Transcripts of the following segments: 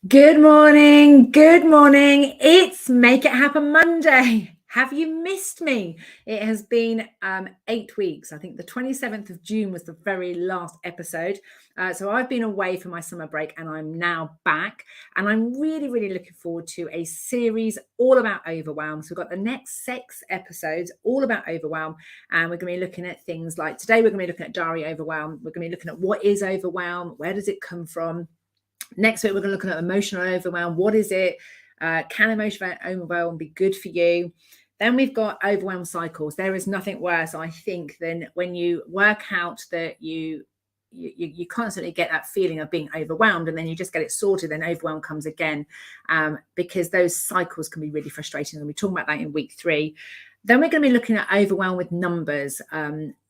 Good morning. Good morning. It's Make It Happen Monday. Have you missed me? It has been 8 weeks. I think the 27th of June was the very last episode. So I've been away for my summer break and I'm now back. And I'm really, really looking forward to a series all about overwhelm. So we've got the next 6 episodes all about overwhelm. And we're going to be looking at things like today, we're going to be looking at diary overwhelm. We're going to be looking at what is overwhelm? Where does it come from? Next week, we're going to look at emotional overwhelm. What is it? Can emotional overwhelm be good for you? Then we've got overwhelm cycles. There is nothing worse, I think, than when you work out that you constantly get that feeling of being overwhelmed and then you just get it sorted, then overwhelm comes again, because those cycles can be really frustrating. And we're talking about that in week 3. Then we're going to be looking at overwhelm with numbers.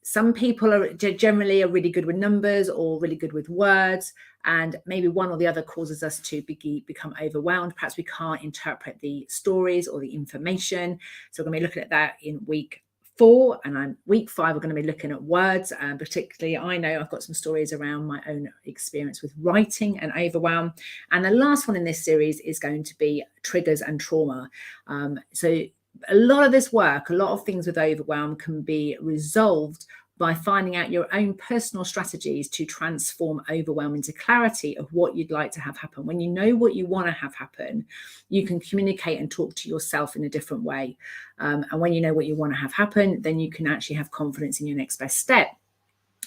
Some people are generally really good with numbers or really good with words, and maybe one or the other causes us to become overwhelmed. Perhaps we can't interpret the stories or the information. So we're going to be looking at that in week 4, and week 5 we're going to be looking at words, and particularly I know I've got some stories around my own experience with writing and overwhelm. And the last one in this series is going to be triggers and trauma. So a lot of this work, a lot of things with overwhelm can be resolved by finding out your own personal strategies to transform overwhelm into clarity of what you'd like to have happen. When you know what you want to have happen, you can communicate and talk to yourself in a different way. And when you know what you want to have happen, then you can actually have confidence in your next best step.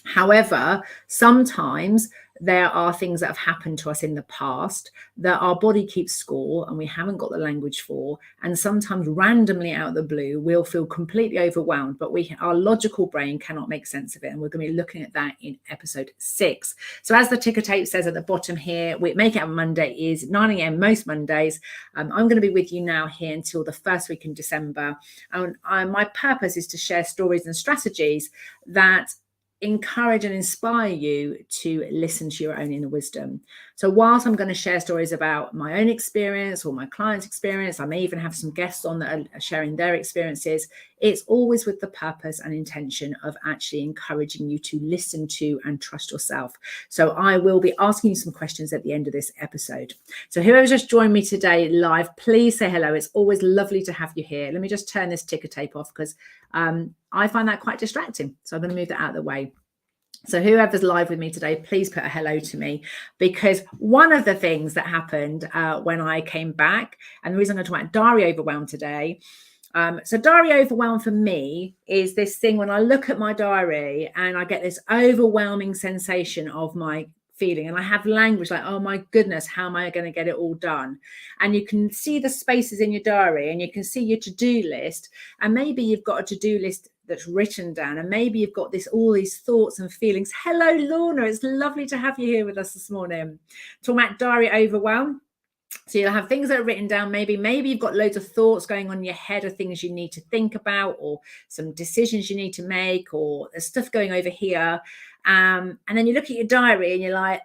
However, sometimes there are things that have happened to us in the past that our body keeps score and we haven't got the language for. And sometimes randomly out of the blue, we'll feel completely overwhelmed, but our logical brain cannot make sense of it. And we're going to be looking at that in episode 6. So as the ticker tape says at the bottom here, Make It Happen Monday is 9 a.m. most Mondays. I'm going to be with you now here until the first week in December. And my purpose is to share stories and strategies that encourage and inspire you to listen to your own inner wisdom. So whilst I'm going to share stories about my own experience or my client's experience, I may even have some guests on that are sharing their experiences, it's always with the purpose and intention of actually encouraging you to listen to and trust yourself. So I will be asking you some questions at the end of this episode. So whoever's just joined me today live, please say hello. It's always lovely to have you here. Let me just turn this ticker tape off because I find that quite distracting. So I'm going to move that out of the way. So whoever's live with me today, please put a hello to me, because one of the things that happened when I came back, and the reason I'm going to talk about diary overwhelm today. So diary overwhelm for me is this thing when I look at my diary and I get this overwhelming sensation of my feeling, and I have language like, oh my goodness, how am I going to get it all done? And you can see the spaces in your diary and you can see your to-do list, and maybe you've got a to-do list that's written down, and maybe you've got all these thoughts and feelings. Hello Lorna, it's lovely to have you here with us this morning talking about diary overwhelm. So you'll have things that are written down. Maybe you've got loads of thoughts going on in your head of things you need to think about, or some decisions you need to make, or there's stuff going over here. And then you look at your diary and you're like,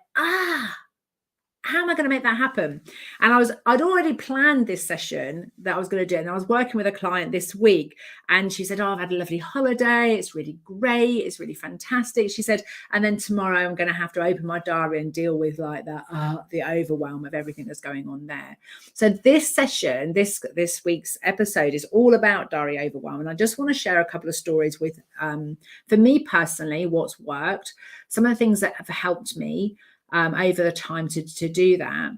how am I going to make that happen? And I'd already planned this session that I was going to do. And I was working with a client this week, and she said, oh, I've had a lovely holiday. It's really great. It's really fantastic. She said, and then tomorrow I'm going to have to open my diary and deal with like the overwhelm of everything that's going on there. So this session, this week's episode is all about diary overwhelm. And I just want to share a couple of stories with, for me personally, what's worked, some of the things that have helped me over the time to do that,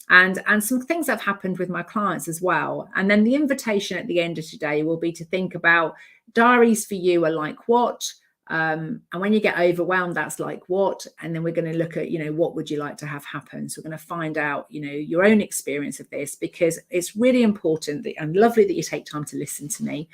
and some things that have happened with my clients as well. And then the invitation at the end of today will be to think about diaries for you are like what, and when you get overwhelmed, that's like what. And then we're going to look at, what would you like to have happen? So we're going to find out, your own experience of this, because it's really important and lovely that you take time to listen to me.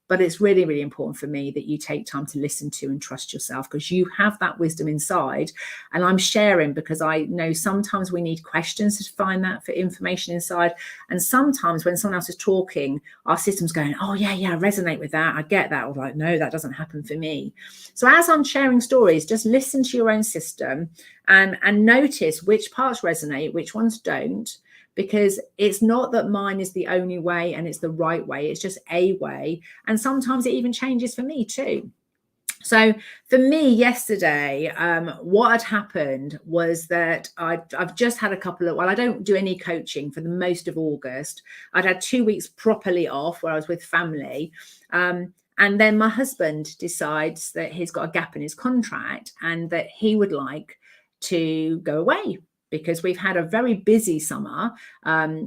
But it's really, really important for me that you take time to listen to and trust yourself, because you have that wisdom inside. And I'm sharing because I know sometimes we need questions to find that for information inside. And sometimes when someone else is talking, our system's going, oh, yeah, I resonate with that. I get that. Or like, no, that doesn't happen for me. So as I'm sharing stories, just listen to your own system and notice which parts resonate, which ones don't. Because it's not that mine is the only way and it's the right way. It's just a way. And sometimes it even changes for me too. So for me yesterday, what had happened was that I've just had a couple of, well, I don't do any coaching for the most of August. I'd had 2 weeks properly off where I was with family. And then my husband decides that he's got a gap in his contract and that he would like to go away because we've had a very busy summer.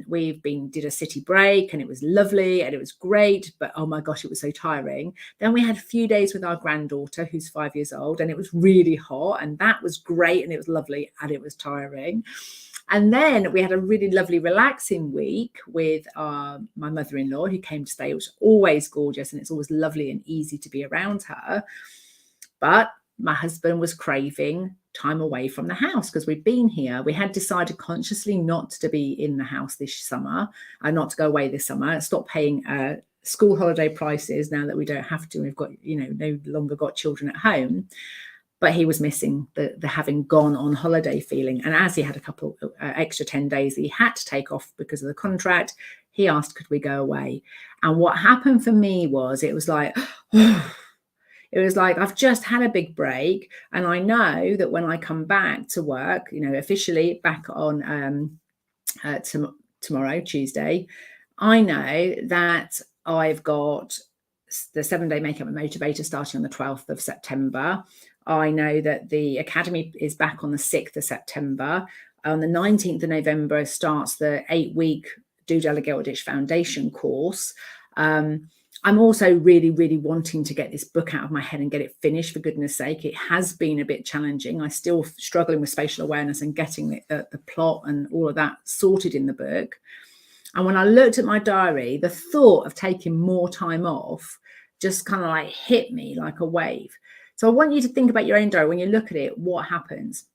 We've did a city break and it was lovely and it was great, but oh my gosh, it was so tiring. Then we had a few days with our granddaughter, who's 5 years old, and it was really hot, and that was great, and it was lovely, and it was tiring. And then we had a really lovely, relaxing week with my mother-in-law, who came to stay, which was always gorgeous, and it's always lovely and easy to be around her. But my husband was craving time away from the house because we'd been here. We had decided consciously not to be in the house this summer and not to go away this summer, stop paying school holiday prices now that we don't have to. We've got, no longer got children at home. But he was missing the having gone on holiday feeling. And as he had a couple extra 10 days he had to take off because of the contract, he asked, could we go away? And what happened for me was, it was like, it was like, I've just had a big break. And I know that when I come back to work, officially back on tomorrow, Tuesday, I know that I've got the 7-day Makeup and Motivator starting on the 12th of September. I know that the Academy is back on the 6th of September. On the 19th of November starts the 8-week Do Delegate or Ditch Foundation course. I'm also really, really wanting to get this book out of my head and get it finished, for goodness sake. It has been a bit challenging. I'm still struggling with spatial awareness and getting the plot and all of that sorted in the book. And when I looked at my diary, the thought of taking more time off just kind of like hit me like a wave. So I want you to think about your own diary. When you look at it, what happens?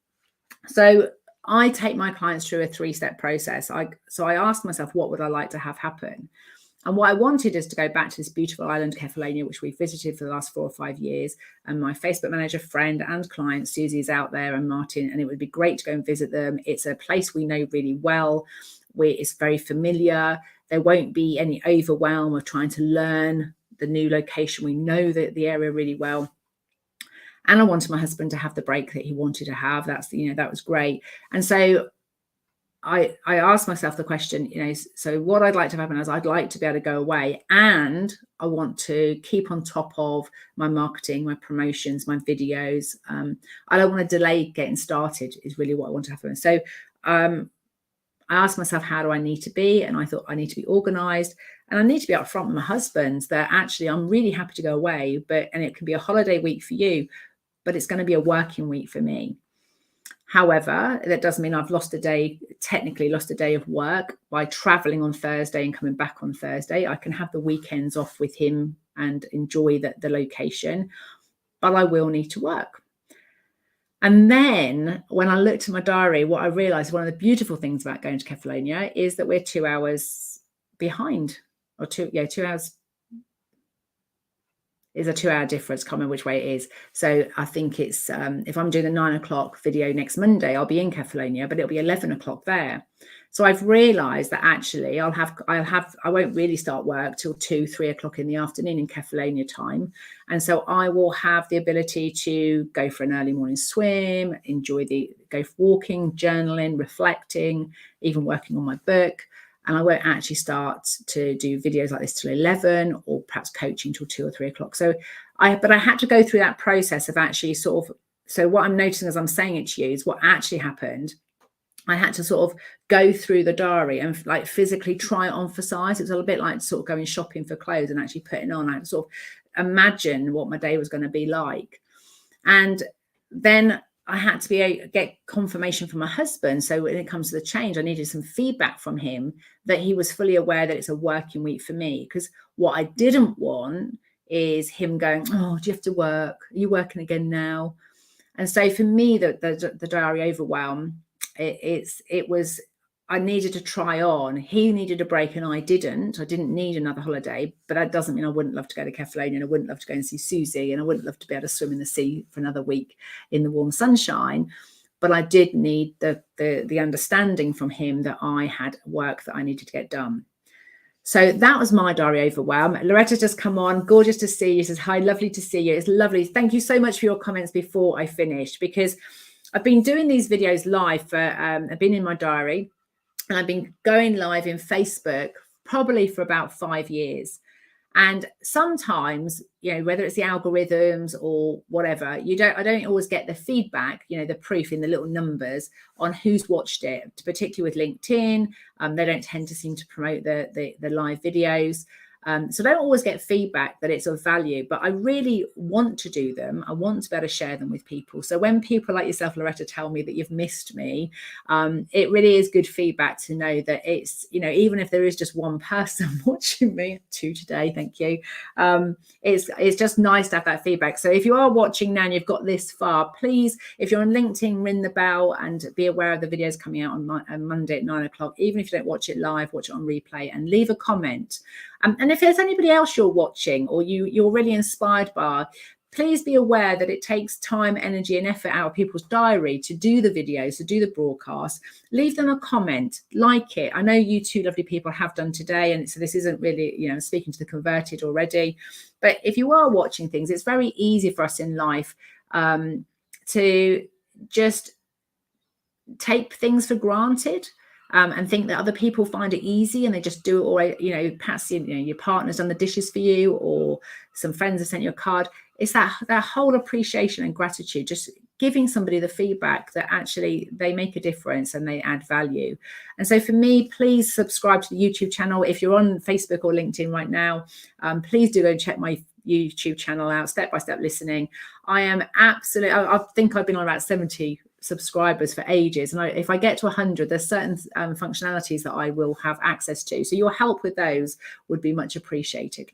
So I take my clients through a 3-step process. So I asked myself, what would I like to have happen? And what I wanted is to go back to this beautiful island, Kefalonia, which we've visited for the last 4 or 5 years. And my Facebook manager friend and client, Susie, is out there, and Martin, and it would be great to go and visit them. It's a place we know really well. It's very familiar. There won't be any overwhelm of trying to learn the new location. We know the area really well. And I wanted my husband to have the break that he wanted to have. That was great. And so I asked myself the question, so what I'd like to happen is I'd like to be able to go away, and I want to keep on top of my marketing, my promotions, my videos. I don't want to delay getting started is really what I want to happen. So I asked myself, how do I need to be? And I thought I need to be organized, and I need to be upfront with my husband that actually I'm really happy to go away, and it can be a holiday week for you, but it's going to be a working week for me. However, that doesn't mean I've technically lost a day of work by traveling on Thursday and coming back on Thursday. I can have the weekends off with him and enjoy the location, but I will need to work. And then when I looked at my diary, what I realized, one of the beautiful things about going to Kefalonia is that we're 2 hours behind, or 2 hours is a 2-hour difference. Can't remember which way it is. So I think it's if I'm doing the 9 o'clock video next Monday, I'll be in Kefalonia, but it'll be 11 o'clock there. So I've realized that actually I won't really start work till 2-3 o'clock in the afternoon in Kefalonia time. And so I will have the ability to go for an early morning swim, go for walking, journaling, reflecting, even working on my book. And I won't actually start to do videos like this till 11, or perhaps coaching till 2 or 3 o'clock. So I had to go through that process of actually so what I'm noticing as I'm saying it to you is what actually happened. I had to sort of go through the diary and like physically try it on for size. It was a little bit like sort of going shopping for clothes and actually putting on. I had to sort of imagine what my day was going to be like. And then I had to get confirmation from my husband. So when it comes to the change, I needed some feedback from him that he was fully aware that it's a working week for me. Because what I didn't want is him going, oh, do you have to work? Are you working again now? And so for me, the diary overwhelm, it was, I needed to try on. He needed a break and I didn't. I didn't need another holiday, but that doesn't mean I wouldn't love to go to Kefalonia, and I wouldn't love to go and see Susie, and I wouldn't love to be able to swim in the sea for another week in the warm sunshine. But I did need the understanding from him that I had work that I needed to get done. So that was my diary overwhelm. Loretta's just come on. Gorgeous to see you. Says, hi, lovely to see you. It's lovely. Thank you so much for your comments before I finished, because I've been doing these videos live for, I've been in my diary, and I've been going live in Facebook probably for about 5 years. And sometimes, you know, whether it's the algorithms or whatever, I don't always get the feedback, you know, the proof in the little numbers on who's watched it, particularly with LinkedIn. They don't tend to seem to promote the live videos. So I don't always get feedback that it's of value, but I really want to do them. I want to be able to share them with people. So when people like yourself, Loretta, tell me that you've missed me, it really is good feedback to know that it's, you know, even if there is just one person watching me, 2 today, thank you. It's just nice to have that feedback. So if you are watching now and you've got this far, please, if you're on LinkedIn, ring the bell and be aware of the videos coming out on Monday at 9 o'clock. Even if you don't watch it live, watch it on replay and leave a comment. And if there's anybody else you're watching or you're really inspired by, please be aware that it takes time, energy and effort out of people's diary to do the videos, to do the broadcast. Leave them a comment, like it. I know you two lovely people have done today, and so this isn't really, you know, speaking to the converted already. But if you are watching things, it's very easy for us in life to just take things for granted. And think that other people find it easy and they just do it, or, you know, perhaps, you know, your partner's done the dishes for you or some friends have sent you a card. It's that whole appreciation and gratitude, just giving somebody the feedback that actually they make a difference and they add value. And so for me, please subscribe to the YouTube channel. If you're on Facebook or LinkedIn right now, please do go check my YouTube channel out, Step by Step Listening. I am absolutely, I think I've been on about 70 subscribers for ages, and if I get to 100, there's certain functionalities that I will have access to, so your help with those would be much appreciated.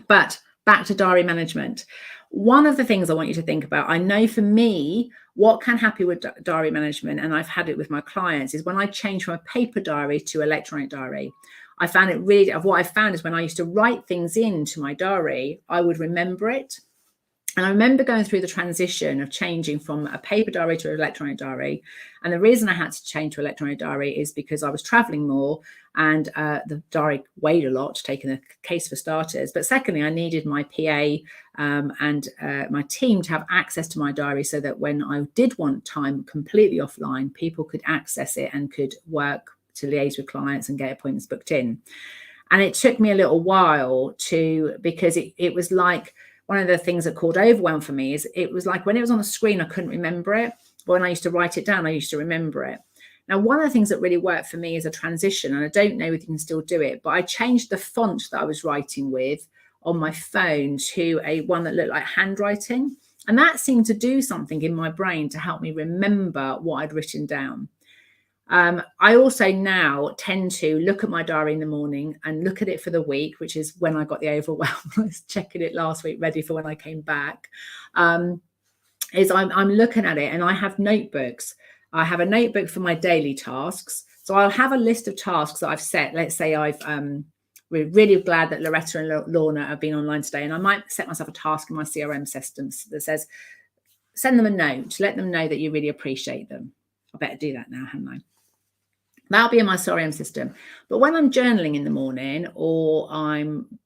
But back to diary management. One of the things I want you to think about, I know for me, what can happen with diary management, and I've had it with my clients, is when I change from a paper diary to electronic diary. I found it really, what I found is when I used to write things into my diary, I would remember it. And I remember going through the transition of changing from a paper diary to an electronic diary. And the reason I had to change to electronic diary is because I was traveling more, and the diary weighed a lot, taking a case for starters. But secondly, I needed my PA and my team to have access to my diary, so that when I did want time completely offline, people could access it and could work to liaise with clients and get appointments booked in. And it took me a little while because it was like, one of the things that caused overwhelm for me is it was like when it was on the screen, I couldn't remember it. But when I used to write it down, I used to remember it. Now, one of the things that really worked for me is a transition, and I don't know if you can still do it, but I changed the font that I was writing with on my phone to one that looked like handwriting. And that seemed to do something in my brain to help me remember what I'd written down. I also now tend to look at my diary in the morning and look at it for the week, which is when I got the overwhelm. I was checking it last week, ready for when I came back. I'm looking at it, and I have notebooks. I have a notebook for my daily tasks. So I'll have a list of tasks that I've set. Let's say we're really glad that Loretta and Lorna have been online today, and I might set myself a task in my CRM system that says, send them a note, let them know that you really appreciate them. I better do that now, haven't I? That'll be in my CRM system. But when I'm journaling in the morning, or I'm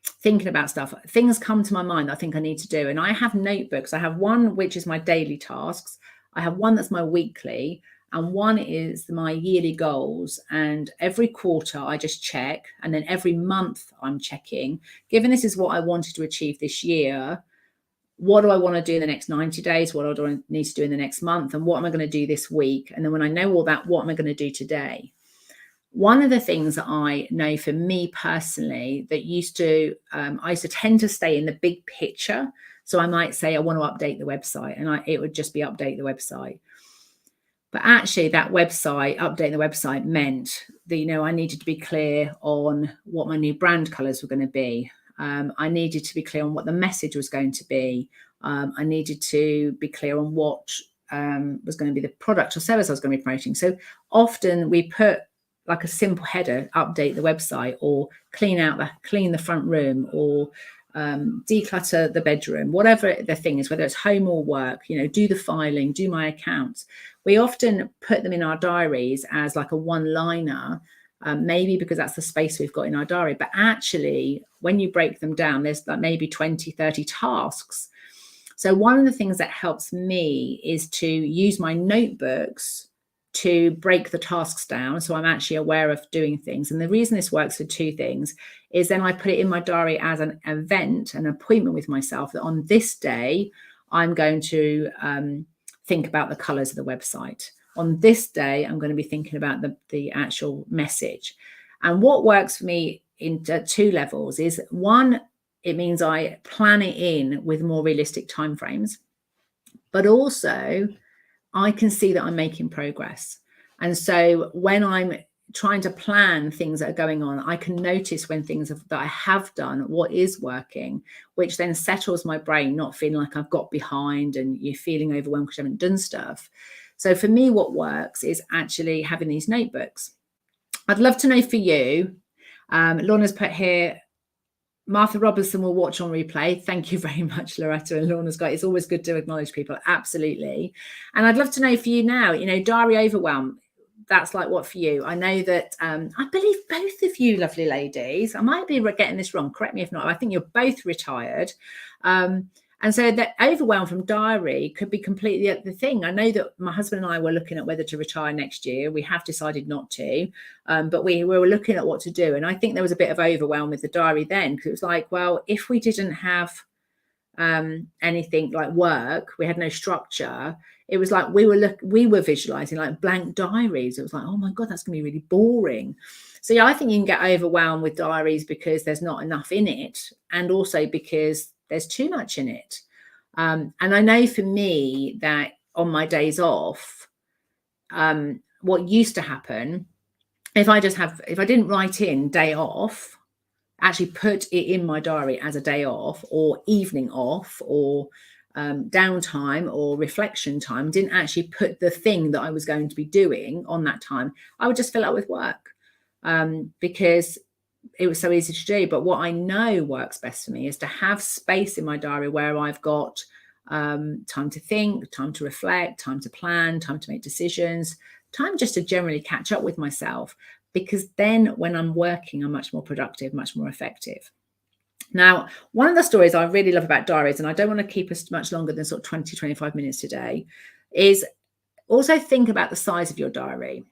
thinking about stuff, things come to my mind that I think I need to do. And I have notebooks. I have one which is my daily tasks. I have one that's my weekly, and one is my yearly goals. And every quarter I just check, and then every month I'm checking, given this is what I wanted to achieve this year, what do I want to do in the next 90 days? What do I need to do in the next month? And what am I going to do this week? And then when I know all that, what am I going to do today? One of the things that I know for me personally that I used to tend to stay in the big picture. So I might say, I want to update the website, and it would just be update the website. But actually that website, updating the website, meant that, you know, I needed to be clear on what my new brand colors were going to be. I needed to be clear on what the message was going to be. I needed to be clear on what was going to be the product or service I was going to be promoting. So often we put like a simple header, update the website, or clean the front room, or declutter the bedroom, whatever the thing is, whether it's home or work, you know, do the filing, do my accounts. We often put them in our diaries as like a one-liner maybe because that's the space we've got in our diary. But actually, when you break them down, there's like maybe 20, 30 tasks. So one of the things that helps me is to use my notebooks to break the tasks down. So I'm actually aware of doing things. And the reason this works for two things is then I put it in my diary as an event, an appointment with myself, that on this day, I'm going to think about the colors of the website. On this day, I'm going to be thinking about the actual message. And what works for me in two levels is, one, it means I plan it in with more realistic timeframes, but also I can see that I'm making progress. And so when I'm trying to plan things that are going on, I can notice when things that I have done, what is working, which then settles my brain, not feeling like I've got behind and you're feeling overwhelmed because you haven't done stuff. So for me, what works is actually having these notebooks. I'd love to know for you, Lorna's put here, Martha Robertson will watch on replay. Thank you very much, Loretta and Lorna's got. It's always good to acknowledge people. Absolutely. And I'd love to know for you now, diary overwhelm. That's like what for you? I know that I believe both of you lovely ladies, I might be getting this wrong, correct me if not, I think you're both retired. And so that overwhelm from diary could be completely the thing. I know that my husband and I were looking at whether to retire next year. We have decided not to, but we were looking at what to do. And I think there was a bit of overwhelm with the diary then, because it was like, well, if we didn't have anything like work, we had no structure. It was like we were visualizing like blank diaries. It was like, oh my God, that's going to be really boring. So yeah, I think you can get overwhelmed with diaries because there's not enough in it, and also because there's too much in it. And I know for me that on my days off, what used to happen, if I didn't write in day off, actually put it in my diary as a day off or evening off or downtime or reflection time, didn't actually put the thing that I was going to be doing on that time, I would just fill it up with work because it was so easy to do. But what I know works best for me is to have space in my diary where I've got time to think, time to reflect, time to plan, time to make decisions, time just to generally catch up with myself, because then when I'm working, I'm much more productive, much more effective. Now, one of the stories I really love about diaries, and I don't want to keep us much longer than sort of 20, 25 minutes today, is also think about the size of your diary.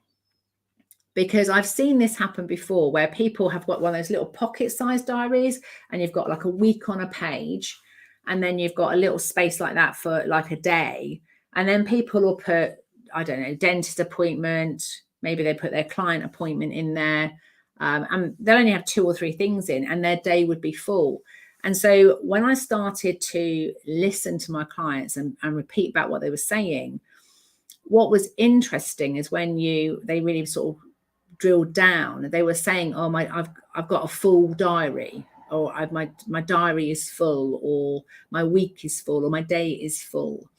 Because I've seen this happen before where people have got one of those little pocket-sized diaries and you've got like a week on a page, and then you've got a little space like that for like a day. And then people will put, I don't know, dentist appointment, maybe they put their client appointment in there, and they'll only have 2 or 3 things in and their day would be full. And so when I started to listen to my clients and repeat back what they were saying, what was interesting is when they really sort of drilled down, they were saying, oh, I've got a full diary, or my diary is full, or my week is full, or my day is full.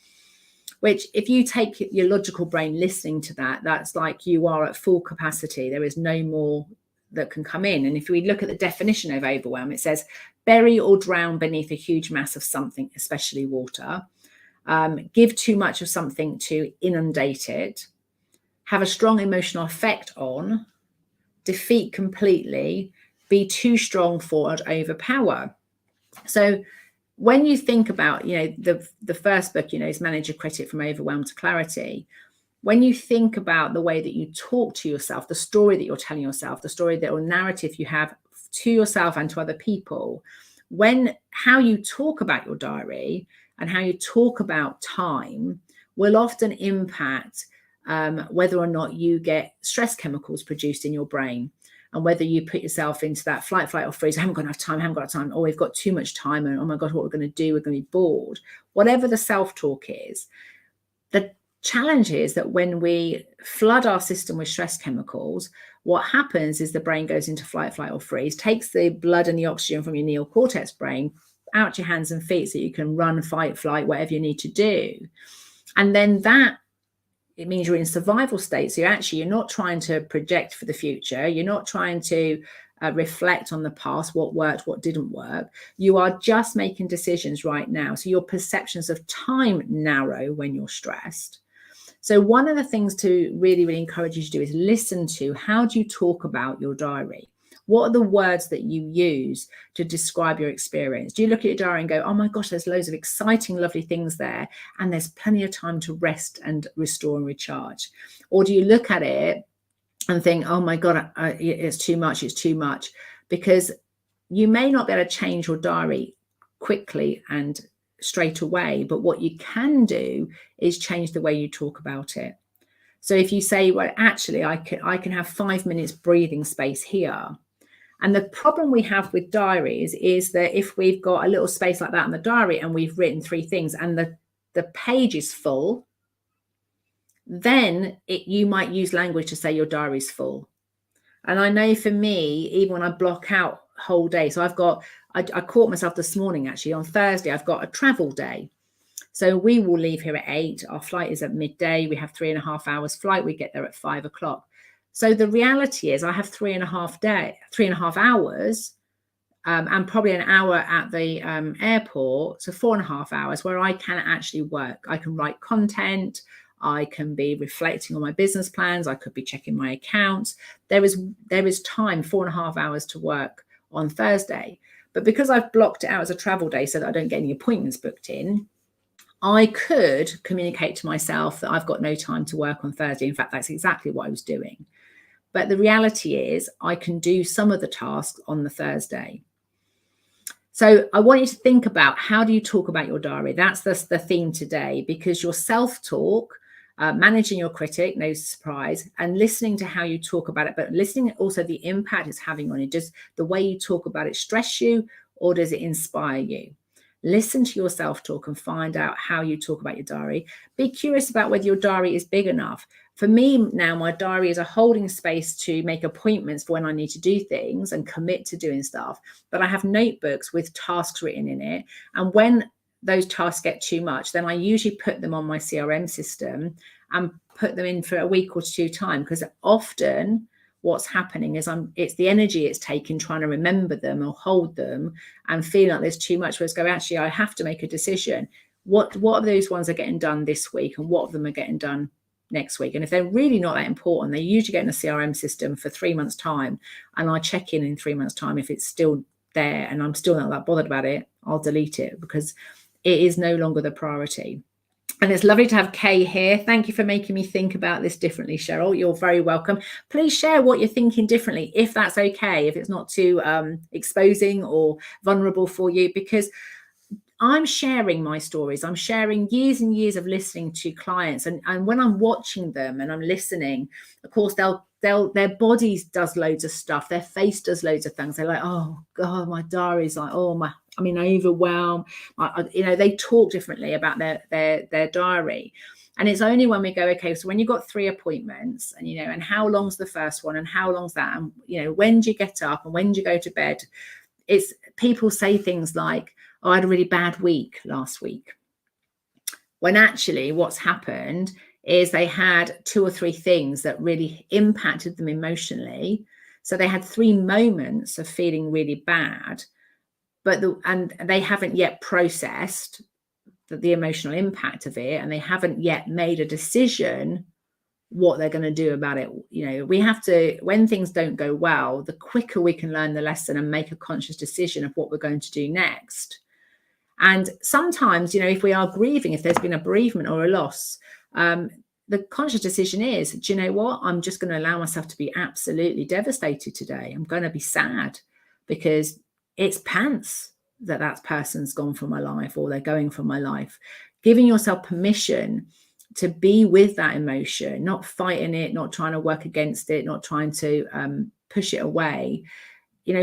Which, if you take your logical brain listening to that, that's like you are at full capacity. There is no more that can come in. And if we look at the definition of overwhelm, it says bury or drown beneath a huge mass of something, especially water, give too much of something to inundate it, have a strong emotional effect on, defeat completely, be too strong for, and overpower. So when you think about, the first book, is Manage Your Critic from Overwhelm to Clarity. When you think about the way that you talk to yourself, the story that you're telling yourself, the story or narrative you have to yourself and to other people, how you talk about your diary and how you talk about time will often impact whether or not you get stress chemicals produced in your brain, and whether you put yourself into that flight, or freeze. I haven't got enough time. Oh, we've got too much time. And oh my God, what we're going to do? We're going to be bored. Whatever the self-talk is, the challenge is that when we flood our system with stress chemicals, what happens is the brain goes into flight, or freeze, takes the blood and the oxygen from your neocortex brain out your hands and feet so you can run, fight, flight, whatever you need to do. And then it means you're in survival state. So you're not trying to project for the future. You're not trying to reflect on the past, what worked, what didn't work. You are just making decisions right now. So your perceptions of time narrow when you're stressed. So one of the things to really, really encourage you to do is listen to, how do you talk about your diary? What are the words that you use to describe your experience? Do you look at your diary and go, oh my gosh, there's loads of exciting, lovely things there, and there's plenty of time to rest and restore and recharge? Or do you look at it and think, oh my God, it's too much, it's too much? Because you may not be able to change your diary quickly and straight away, but what you can do is change the way you talk about it. So if you say, well, actually, I can have 5 minutes breathing space here. And the problem we have with diaries is that if we've got a little space like that in the diary and we've written 3 things and the page is full, then you might use language to say your diary's full. And I know for me, even when I block out whole day, so I caught myself this morning, actually, on Thursday, I've got a travel day. So we will leave here at 8. Our flight is at midday. We have 3.5 hours flight. We get there at 5 o'clock. So the reality is I have 3.5 hours, and probably an hour at the airport. So 4.5 hours where I can actually work. I can write content. I can be reflecting on my business plans. I could be checking my accounts. There is time, 4.5 hours to work on Thursday. But because I've blocked it out as a travel day so that I don't get any appointments booked in, I could communicate to myself that I've got no time to work on Thursday. In fact, that's exactly what I was doing. But the reality is I can do some of the tasks on the Thursday. So I want you to think about, how do you talk about your diary? That's the theme today, because your self-talk, managing your critic, no surprise, and listening to how you talk about it, but listening also the impact it's having on you. Does the way you talk about it stress you, or does it inspire you? Listen to your self-talk and find out how you talk about your diary. Be curious about whether your diary is big enough. For me now, my diary is a holding space to make appointments for when I need to do things and commit to doing stuff. But I have notebooks with tasks written in it. And when those tasks get too much, then I usually put them on my CRM system and put them in for a week or 2 time, because often what's happening is it's the energy it's taking trying to remember them or hold them and feeling like there's too much. Whereas actually, I have to make a decision. What of those ones are getting done this week, and what of them are getting done next week? And if they're really not that important, they usually get in a CRM system for 3 months time, and I check in 3 months time. If it's still there and I'm still not that bothered about it, I'll delete it, because it is no longer the priority. And it's lovely to have Kay here. Thank you for making me think about this differently, Cheryl. You're very welcome. Please share what you're thinking differently, if that's okay, if it's not too exposing or vulnerable for you, because I'm sharing my stories. I'm sharing years and years of listening to clients. And when I'm watching them and I'm listening, of course, their bodies does loads of stuff. Their face does loads of things. They're like, oh God, my diary's like, overwhelm. They talk differently about their diary. And it's only when we go, okay, so when you've got 3 appointments and how long's the first one and how long's that? And, when do you get up and when do you go to bed? It's people say things like, oh, I had a really bad week last week. When actually what's happened is they had 2 or 3 things that really impacted them emotionally. So they had 3 moments of feeling really bad, and they haven't yet processed the emotional impact of it, and they haven't yet made a decision what they're going to do about it. We have to, when things don't go well, the quicker we can learn the lesson and make a conscious decision of what we're going to do next. And sometimes, if we are grieving, if there's been a bereavement or a loss, the conscious decision is, do you know what? I'm just going to allow myself to be absolutely devastated today. I'm going to be sad because it's pants that person's gone from my life, or they're going from my life. Giving yourself permission to be with that emotion, not fighting it, not trying to work against it, not trying to push it away.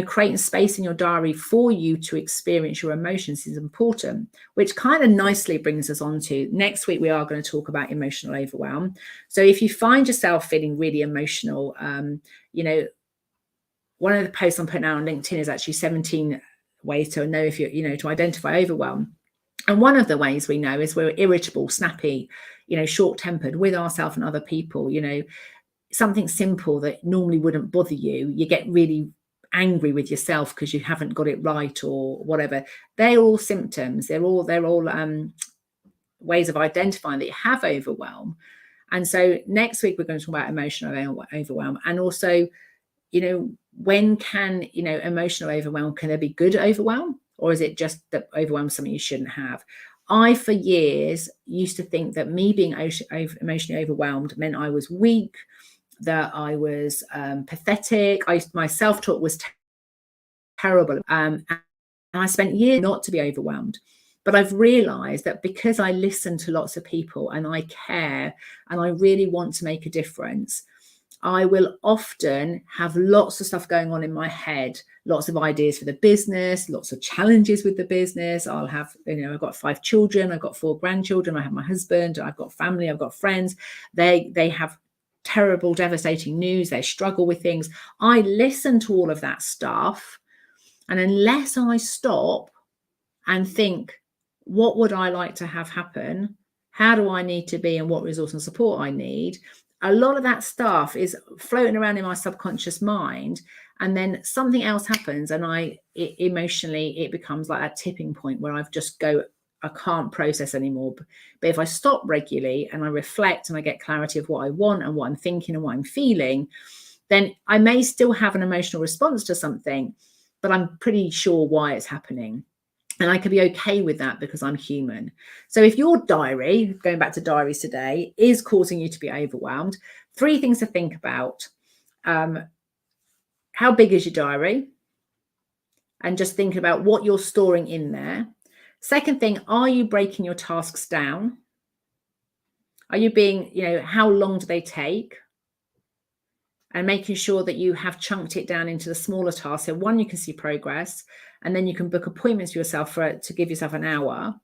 Creating space in your diary for you to experience your emotions is important, which kind of nicely brings us on to next week. We are going to talk about emotional overwhelm. So if you find yourself feeling really emotional, one of the posts I'm putting out on LinkedIn is actually 17 ways to know if you're, to identify overwhelm. And one of the ways we know is we're irritable, snappy, short-tempered with ourselves and other people. Something simple that normally wouldn't bother you, you get really angry with yourself because you haven't got it right or whatever. They're all symptoms. They're all ways of identifying that you have overwhelm. And so next week, we're going to talk about emotional overwhelm. And also, when can, emotional overwhelm, can there be good overwhelm? Or is it just that overwhelm is something you shouldn't have? I, for years, used to think that me being emotionally overwhelmed meant I was weak, that I was pathetic. My self-talk was terrible. And I spent years not to be overwhelmed. But I've realized that because I listen to lots of people and I care and I really want to make a difference, I will often have lots of stuff going on in my head, lots of ideas for the business, lots of challenges with the business. I'll have, I've got 5 children, I've got 4 grandchildren, I have my husband, I've got family, I've got friends. They have terrible, devastating news. They struggle with things. I listen to all of that stuff. And unless I stop and think, what would I like to have happen? How do I need to be and what resource and support I need? A lot of that stuff is floating around in my subconscious mind. And then something else happens and emotionally, it becomes like a tipping point where I can't process anymore. But if I stop regularly and I reflect and I get clarity of what I want and what I'm thinking and what I'm feeling, then I may still have an emotional response to something, but I'm pretty sure why it's happening. And I can be okay with that because I'm human. So if your diary, going back to diaries today, is causing you to be overwhelmed, 3 things to think about. How big is your diary? And just thinking about what you're storing in there. Second thing, are you breaking your tasks down? Are you being, how long do they take? And making sure that you have chunked it down into the smaller tasks. So one, you can see progress, and then you can book appointments for yourself to give yourself an hour.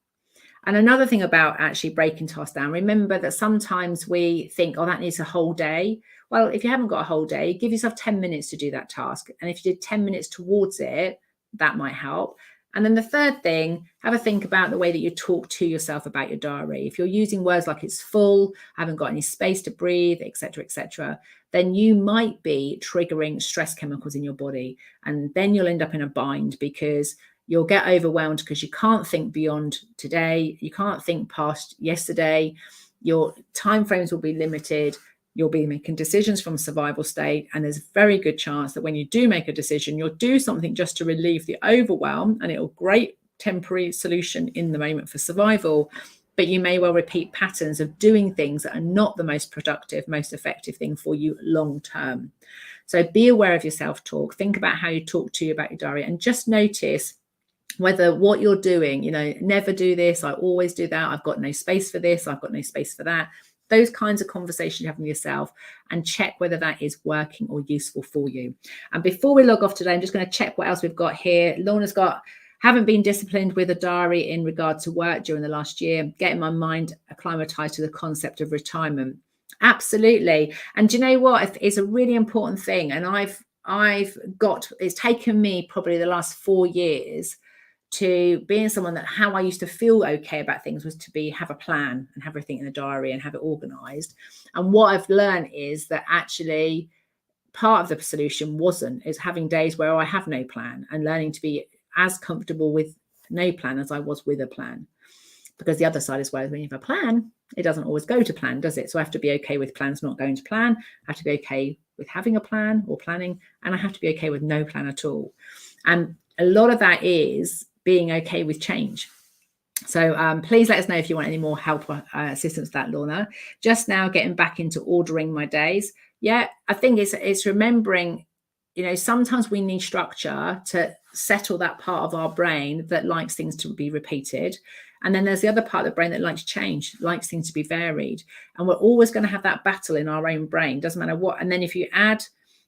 And another thing about actually breaking tasks down, remember that sometimes we think, oh, that needs a whole day. Well, if you haven't got a whole day, give yourself 10 minutes to do that task. And if you did 10 minutes towards it, that might help. And then the third thing, have a think about the way that you talk to yourself about your diary. If you're using words like it's full, haven't got any space to breathe, etc., then you might be triggering stress chemicals in your body. And then you'll end up in a bind because you'll get overwhelmed because you can't think beyond today. You can't think past yesterday. Your timeframes will be limited. You'll be making decisions from survival state. And there's a very good chance that when you do make a decision, you'll do something just to relieve the overwhelm, and it'll great temporary solution in the moment for survival. But you may well repeat patterns of doing things that are not the most productive, most effective thing for you long term. So be aware of your self-talk. Think about how you talk to you about your diary, and just notice whether what you're doing, never do this, I always do that, I've got no space for this, I've got no space for that. Those kinds of conversations you have with yourself, and check whether that is working or useful for you. And before we log off today, I'm just going to check what else we've got here. Lorna's got, haven't been disciplined with a diary in regard to work during the last year, getting my mind acclimatized to the concept of retirement. Absolutely. And do you know what? It's a really important thing. And it's taken me probably the last 4 years to being someone that how I used to feel okay about things was to have a plan and have everything in the diary and have it organized. And what I've learned is that actually part of the solution is having days where I have no plan, and learning to be as comfortable with no plan as I was with a plan. Because the other side is, well, when you have a plan, it doesn't always go to plan, does it? So I have to be okay with plans not going to plan. I have to be okay with having a plan or planning, and I have to be okay with no plan at all. And a lot of that is being okay with change. So please let us know if you want any more help or assistance with that, Lorna. Just now getting back into ordering my days. Yeah, I think it's remembering, sometimes we need structure to settle that part of our brain that likes things to be repeated. And then there's the other part of the brain that likes change, likes things to be varied. And we're always going to have that battle in our own brain, doesn't matter what. And then if you add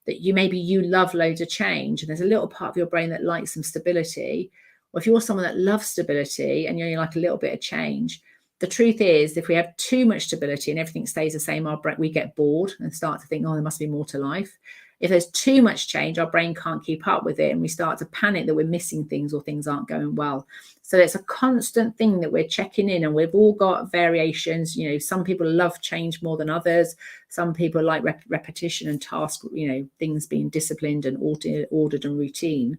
that you love loads of change, and there's a little part of your brain that likes some stability, or if you're someone that loves stability and you like a little bit of change, the truth is, if we have too much stability and everything stays the same, we get bored and start to think, oh, there must be more to life. If there's too much change, our brain can't keep up with it, and we start to panic that we're missing things or things aren't going well. So it's a constant thing that we're checking in, and we've all got variations. Some people love change more than others. Some people like repetition and task, things being disciplined and ordered and routine.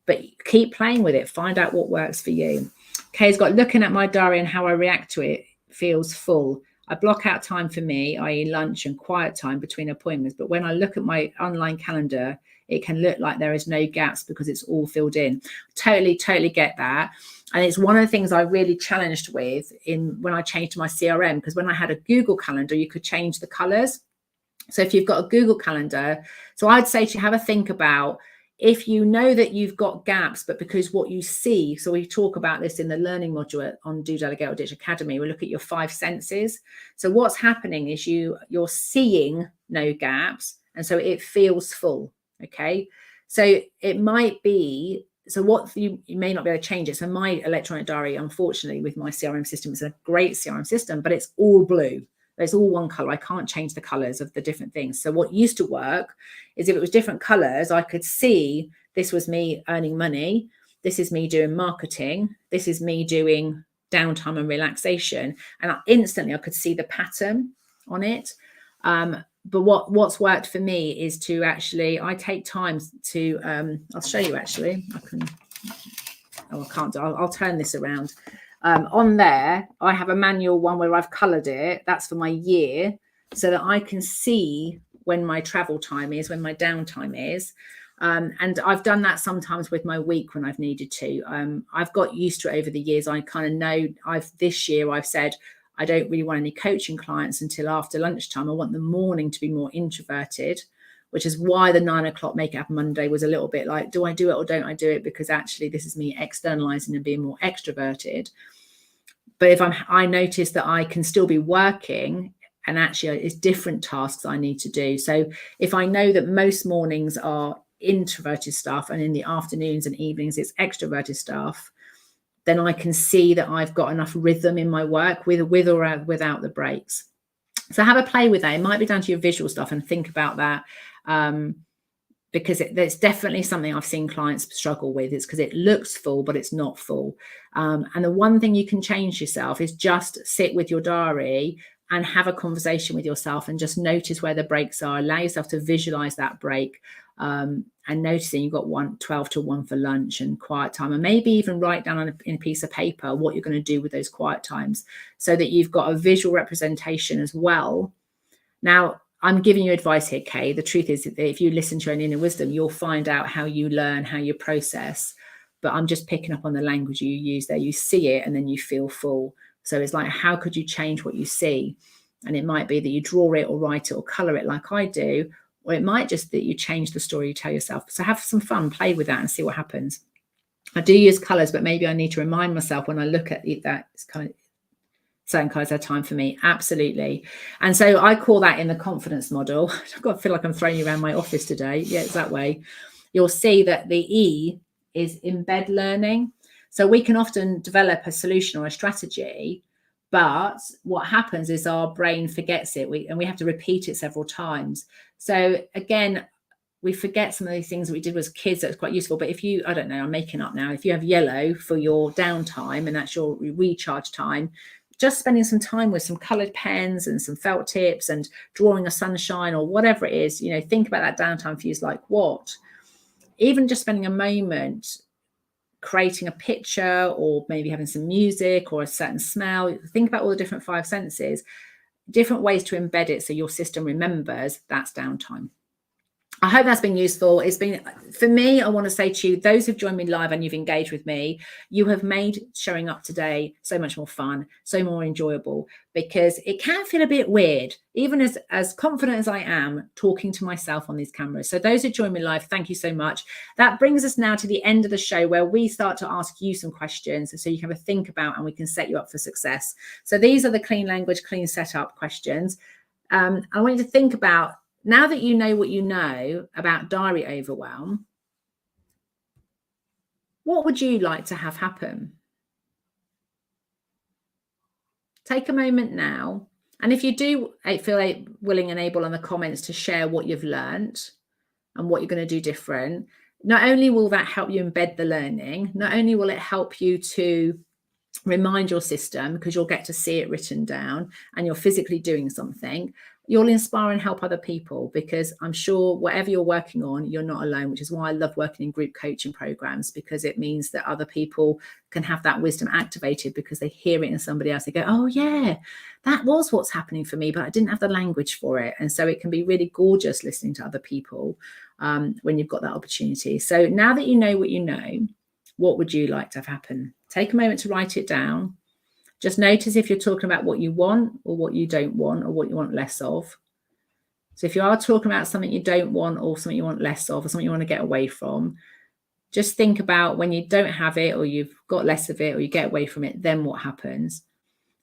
But keep playing with it. Find out what works for you. Kay's got, looking at my diary and how I react to it feels full. I block out time for me, i.e. lunch and quiet time between appointments. But when I look at my online calendar, it can look like there is no gaps because it's all filled in. Totally get that. And it's one of the things I really challenged with when I changed my CRM, because when I had a Google calendar, you could change the colors. So if you've got a Google calendar, so I'd say to have a think about, if you know that you've got gaps, but because what you see, so we talk about this in the learning module on Do Delegate or Ditch Academy, we look at your 5 senses. So what's happening is you're seeing no gaps, and so it feels full. Okay, so it might be, so what you may not be able to change it. So my electronic diary, unfortunately, with my CRM system, is a great CRM system, but it's all blue. It's all one color. I can't change the colors of the different things. So what used to work is if it was different colors, I could see this was me earning money. This is me doing marketing. This is me doing downtime and relaxation. And instantly I could see the pattern on it. But what's worked for me is to actually, I take time to, I'll show you actually. I can't, I'll turn this around. On there, I have a manual one where I've coloured it. That's for my year, so that I can see when my travel time is, when my downtime is. And I've done that sometimes with my week when I've needed to. I've got used to it over the years. I kind of know this year I've said, I don't really want any coaching clients until after lunchtime. I want the morning to be more introverted, which is why the 9 o'clock Make It Happen Monday was a little bit like, do I do it or don't I do it? Because actually this is me externalizing and being more extroverted. But if I notice that I can still be working, and actually it's different tasks I need to do. So if I know that most mornings are introverted stuff and in the afternoons and evenings it's extroverted stuff, then I can see that I've got enough rhythm in my work with or without the breaks. So have a play with that. It might be down to your visual stuff, and think about that. Because there's definitely something I've seen clients struggle with. It's because it looks full, but it's not full. And the one thing you can change yourself is just sit with your diary and have a conversation with yourself and just notice where the breaks are. Allow yourself to visualize that break, and noticing you've got 12 to 1 for lunch and quiet time, and maybe even write down in a piece of paper what you're going to do with those quiet times, so that you've got a visual representation as well. Now, I'm giving you advice here, Kay. The truth is that if you listen to your own inner wisdom, you'll find out how you learn, how you process. But I'm just picking up on the language you use there. You see it and then you feel full. So it's like, how could you change what you see? And it might be that you draw it or write it or color it like I do, or it might just that you change the story you tell yourself. So have some fun, play with that and see what happens. I do use colors, but maybe I need to remind myself when I look at it that it's kind of certain colors are time for me. Absolutely. And so I call that in the confidence model. I've got to feel like I'm throwing you around my office today. Yeah, it's that way. You'll see that the E is embed learning. So we can often develop a solution or a strategy, but what happens is our brain forgets it, and we have to repeat it several times. So again, we forget some of these things that we did as kids. That's quite useful. But if you, I don't know, I'm making up now, if you have yellow for your downtime and that's your recharge time, just spending some time with some colored pens and some felt tips and drawing a sunshine or whatever it is, you know, think about that downtime for you is like what? Even just spending a moment creating a picture, or maybe having some music or a certain smell. Think about all the different 5 senses, different ways to embed it so your system remembers that's downtime. I hope that's been useful. It's been, for me, I want to say to you, those who've joined me live and you've engaged with me, you have made showing up today so much more fun, so more enjoyable, because it can feel a bit weird, even as confident as I am talking to myself on these cameras. So those who joined me live, thank you so much. That brings us now to the end of the show, where we start to ask you some questions so you can have a think about and we can set you up for success. So these are the clean language, clean setup questions. I want you to think about, now that you know what you know about diary overwhelm, what would you like to have happen? Take a moment now. And if you do feel willing and able in the comments to share what you've learned and what you're going to do different, not only will that help you embed the learning, not only will it help you to remind your system, because you'll get to see it written down and you're physically doing something, you'll inspire and help other people, because I'm sure whatever you're working on, you're not alone, which is why I love working in group coaching programs, because it means that other people can have that wisdom activated because they hear it in somebody else. They go, oh yeah, that was what's happening for me, but I didn't have the language for it. And so it can be really gorgeous listening to other people when you've got that opportunity. So now that you know what you know, what would you like to have happen? Take a moment to write it down. Just notice if you're talking about what you want or what you don't want, or what you want less of. So if you are talking about something you don't want, or something you want less of, or something you want to get away from, just think about when you don't have it, or you've got less of it, or you get away from it, then what happens?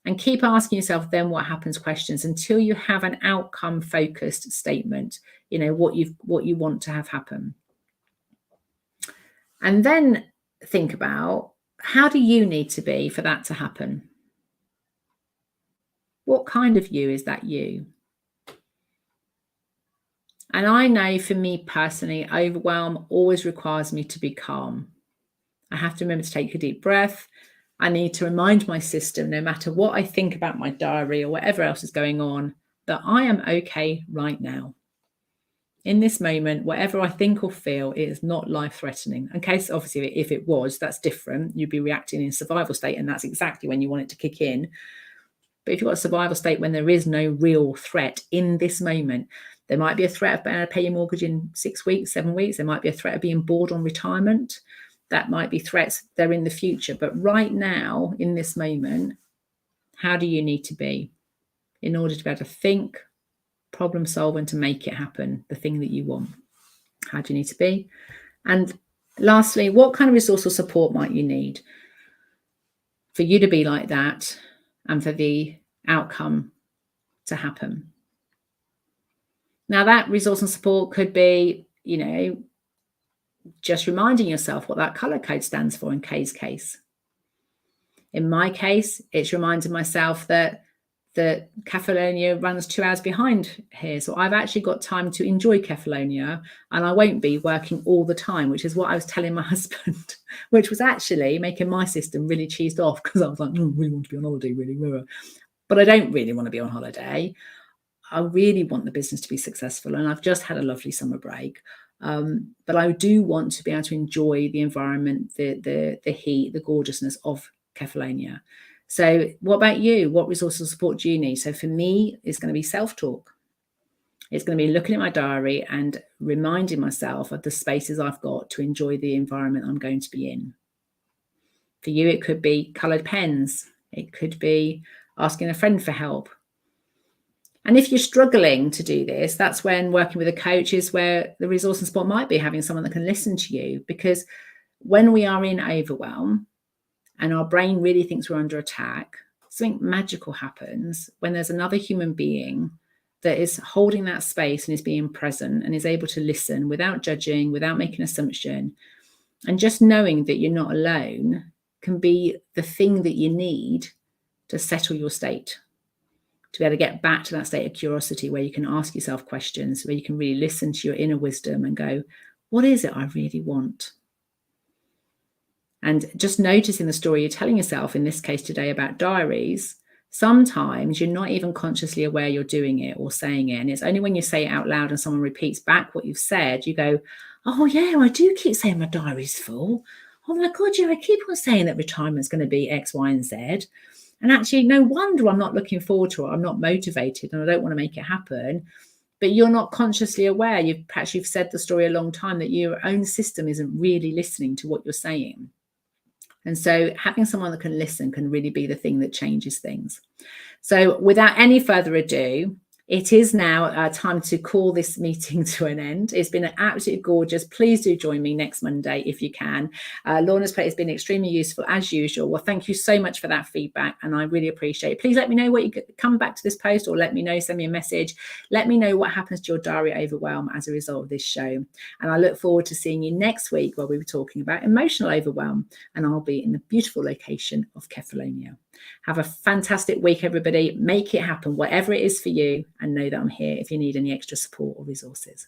And keep asking yourself then what happens questions until you have an outcome focused statement, you know, what you want to have happen. And then think about, how do you need to be for that to happen? What kind of you is that you? And I know for me personally, overwhelm always requires me to be calm. I have to remember to take a deep breath. I need to remind my system, no matter what I think about my diary or whatever else is going on, that I am okay right now. In this moment, whatever I think or feel, it is not life-threatening. In case, obviously, if it was, that's different. You'd be reacting in survival state, and that's exactly when you want it to kick in. But if you've got a survival state when there is no real threat in this moment, there might be a threat of being able to pay your mortgage in 6 weeks, 7 weeks. There might be a threat of being bored on retirement. That might be threats there in the future. But right now, in this moment, how do you need to be in order to be able to think, problem solve, and to make it happen, the thing that you want? How do you need to be? And lastly, what kind of resource or support might you need for you to be like that and for the outcome to happen? Now, that resource and support could be, you know, just reminding yourself what that color code stands for in Kay's case. In my case, it's reminding myself that Catalonia runs 2 hours behind here. So I've actually got time to enjoy Catalonia, and I won't be working all the time, which is what I was telling my husband, which was actually making my system really cheesed off, because I was like, oh, I really want to be on holiday, really. But I don't really want to be on holiday. I really want the business to be successful, and I've just had a lovely summer break. But I do want to be able to enjoy the environment, the heat, the gorgeousness of Catalonia. So what about you? What resources and support do you need? So for me, it's going to be self-talk. It's going to be looking at my diary and reminding myself of the spaces I've got to enjoy the environment I'm going to be in. For you, it could be coloured pens. It could be asking a friend for help. And if you're struggling to do this, that's when working with a coach is where the resource and support might be having someone that can listen to you. Because when we are in overwhelm and our brain really thinks we're under attack, something magical happens when there's another human being that is holding that space and is being present and is able to listen without judging, without making an assumption. And just knowing that you're not alone can be the thing that you need to settle your state, to be able to get back to that state of curiosity where you can ask yourself questions, where you can really listen to your inner wisdom and go, what is it I really want? And just noticing the story you're telling yourself, in this case today about diaries, sometimes you're not even consciously aware you're doing it or saying it. And it's only when you say it out loud and someone repeats back what you've said, you go, oh yeah, I do keep saying my diary's full. Oh my God, yeah, I keep on saying that retirement's going to be X, Y, and Z. And actually, no wonder I'm not looking forward to it. I'm not motivated and I don't want to make it happen. But you're not consciously aware. You've said the story a long time that your own system isn't really listening to what you're saying. And so having someone that can listen can really be the thing that changes things. So without any further ado, it is now time to call this meeting to an end. It's been absolutely gorgeous. Please do join me next Monday if you can. Lorna's plate has been extremely useful as usual. Well, thank you so much for that feedback, and I really appreciate it. Please let me know what you come back to this post, or let me know, send me a message. Let me know what happens to your diary overwhelm as a result of this show. And I look forward to seeing you next week where we'll be talking about emotional overwhelm, and I'll be in the beautiful location of Kefalonia. Have a fantastic week, everybody. Make it happen, whatever it is for you, and know that I'm here if you need any extra support or resources.